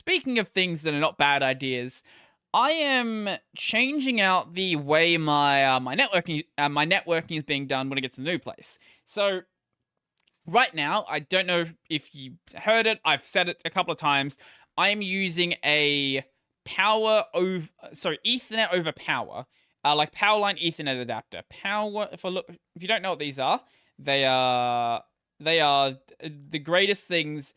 speaking of things that are not bad ideas, I am changing out the way my networking is being done when I get to the new place. So right now, I don't know if you heard it. I've said it a couple of times. I am using a Ethernet over power, like Powerline Ethernet adapter. If you don't know what these are, they are they are the greatest things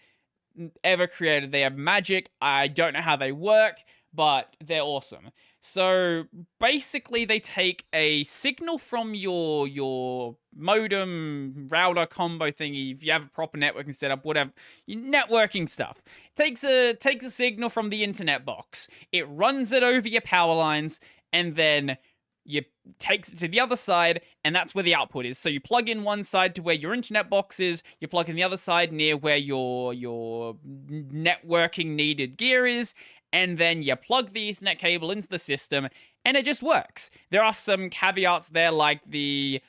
ever created. They are magic. I don't know how they work, but they're awesome. So basically, they take a signal from your modem router combo thingy. If you have a proper networking setup, whatever, networking stuff, takes a signal from the internet box. It runs it over your power lines, and then you takes it to the other side, and that's where the output is. So you plug in one side to where your internet box is, you plug in the other side near where your networking needed gear is, and then you plug the Ethernet cable into the system, and it just works. There are some caveats there, like the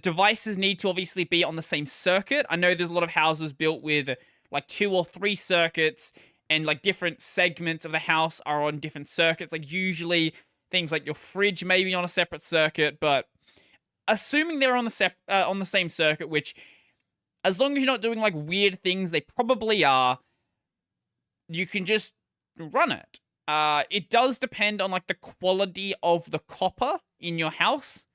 devices need to obviously be on the same circuit. I know there's a lot of houses built with like 2 or 3 circuits, and like different segments of the house are on different circuits. Like usually things like your fridge may be on a separate circuit, but assuming they're on the same circuit, which as long as you're not doing like weird things, they probably are, you can just run it. It does depend on like the quality of the copper in your house.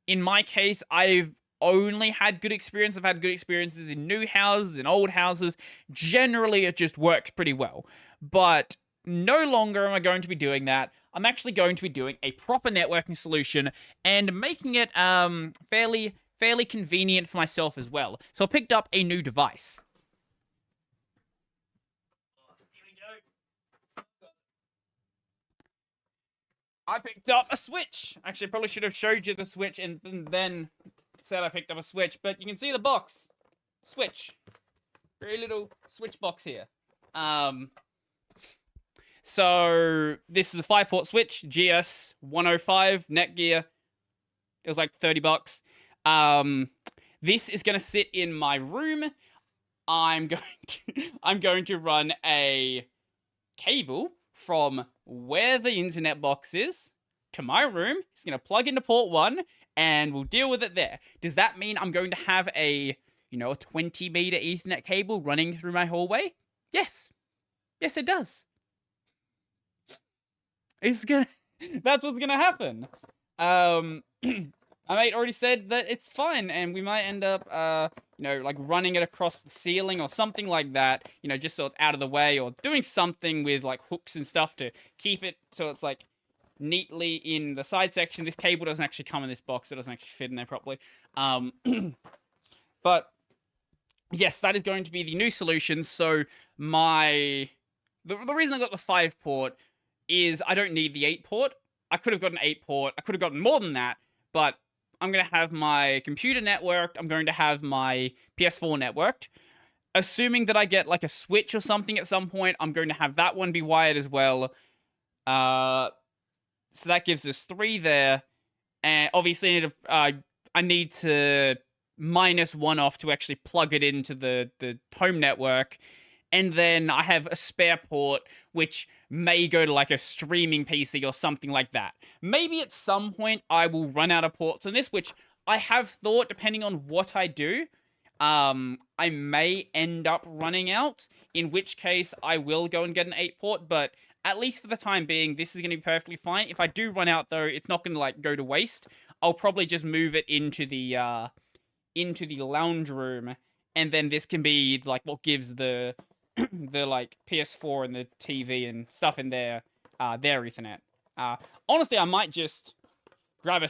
In my case, I've only had good experience. I've had good experiences in new houses, in old houses. Generally, it just works pretty well. But no longer am I going to be doing that. I'm actually going to be doing a proper networking solution and making it fairly convenient for myself as well. So I picked up a new device. Here we go. I picked up a Switch. Actually, I probably should have showed you the Switch and then said I picked up a Switch, but you can see the box. Switch. Very little Switch box here. So this is a 5-port Switch, GS105 Netgear. It was like $30. This is gonna sit in my room. I'm going to run a cable from where the internet box is to my room. It's gonna plug into port 1, and we'll deal with it there. Does that mean I'm going to have a 20-meter Ethernet cable running through my hallway? Yes. Yes, it does. That's what's gonna happen. My mate already said that it's fine, and we might end up, like running it across the ceiling or something like that, just so it's out of the way, or doing something with like hooks and stuff to keep it so it's like neatly in the side section. This cable doesn't actually come in this box. It doesn't actually fit in there properly. But yes, that is going to be the new solution. So the reason I got the 5-port is I don't need the 8-port. I could have got an 8-port. I could have gotten more than that, but I'm going to have my computer networked. I'm going to have my PS4 networked. Assuming that I get like a Switch or something at some point, I'm going to have that one be wired as well. So that gives us 3 there. And obviously I need to minus 1 off to actually plug it into the home network. And then I have a spare port, which may go to like a streaming PC or something like that. Maybe at some point I will run out of ports on this, which I have thought, depending on what I do, I may end up running out, in which case I will go and get an 8-port, but at least for the time being, this is going to be perfectly fine. If I do run out, though, it's not going to like go to waste. I'll probably just move it into the lounge room, and then this can be like what gives the like PS4 and the TV and stuff in their Ethernet. Honestly, I might just put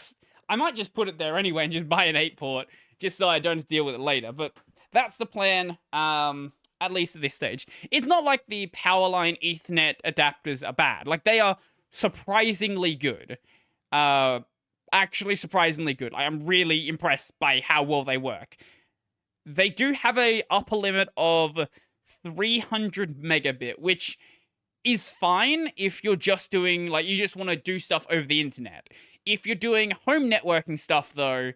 it there anyway and just buy an 8-port, just so I don't deal with it later. But that's the plan, at least at this stage. It's not like the Powerline Ethernet adapters are bad. Like, they are surprisingly good. Actually surprisingly good. I am really impressed by how well they work. They do have a upper limit of 300 megabit, which is fine if you're just doing, like, you just want to do stuff over the internet. If you're doing home networking stuff, though,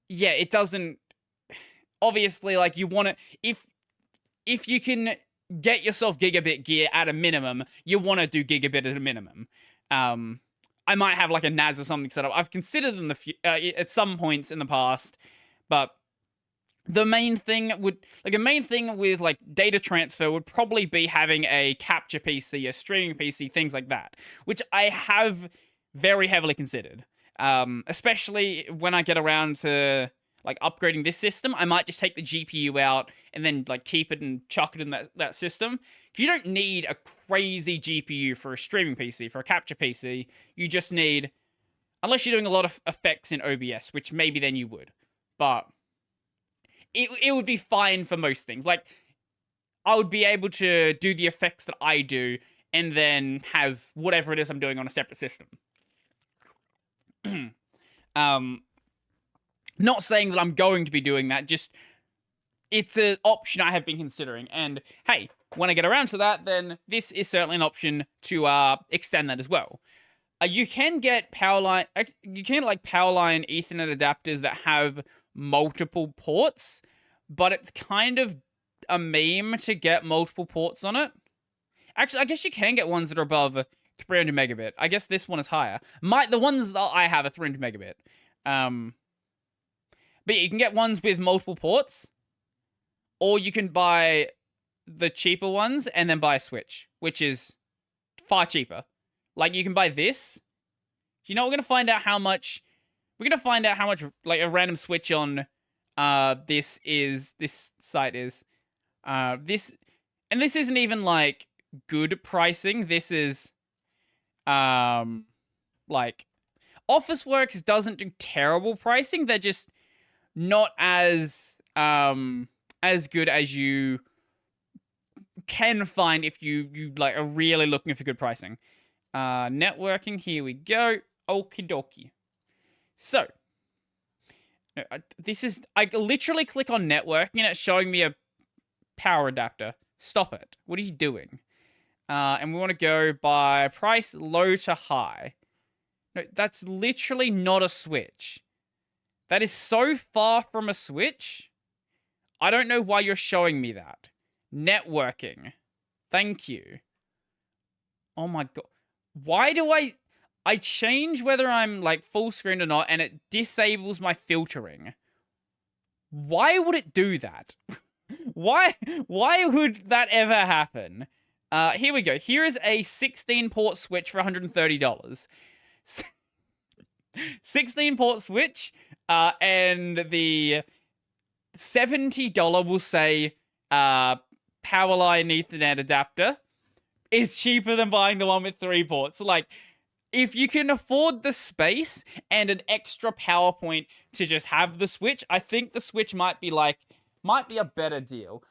yeah, it doesn't, obviously, like, you want to, if you can get yourself gigabit gear at a minimum, you want to do gigabit at a minimum. I might have like a NAS or something set up. I've considered in at some points in the past, but the main thing with like data transfer would probably be having a capture PC, a streaming PC, things like that, which I have very heavily considered. Especially when I get around to like upgrading this system, I might just take the GPU out and then like keep it and chuck it in that system. You don't need a crazy GPU for a streaming PC, for a capture PC. You just need, unless you're doing a lot of effects in OBS, which maybe then you would, but it would be fine for most things. Like, I would be able to do the effects that I do and then have whatever it is I'm doing on a separate system. Not saying that I'm going to be doing that, just it's an option I have been considering. And hey, when I get around to that, then this is certainly an option to extend that as well. You can get Powerline, Powerline Ethernet adapters that have multiple ports, but it's kind of a meme to get multiple ports on it. Actually, I guess you can get ones that are above 300 megabit. I guess this one is higher. The ones that I have are 300 megabit. But yeah, you can get ones with multiple ports, or you can buy the cheaper ones and then buy a switch, which is far cheaper. Like, you can buy this. You know, we're going to find out how much like a random switch on this site is. This isn't even like good pricing. This is like Officeworks doesn't do terrible pricing. They're just not as good as you can find if you like are really looking for good pricing. Networking, here we go. Okie dokie. So, I literally click on networking and it's showing me a power adapter. Stop it. What are you doing? And we want to go by price low to high. No, that's literally not a switch. That is so far from a switch. I don't know why you're showing me that. Networking. Thank you. Oh my god. Why do I change whether I'm like full screen or not and it disables my filtering? Why would it do that? Why would that ever happen? Here we go. Here is a 16-port switch for $130. 16-port switch, and the $70 will say Powerline Ethernet adapter is cheaper than buying the one with 3 ports. Like, if you can afford the space and an extra power point to just have the switch, I think the switch might be a better deal.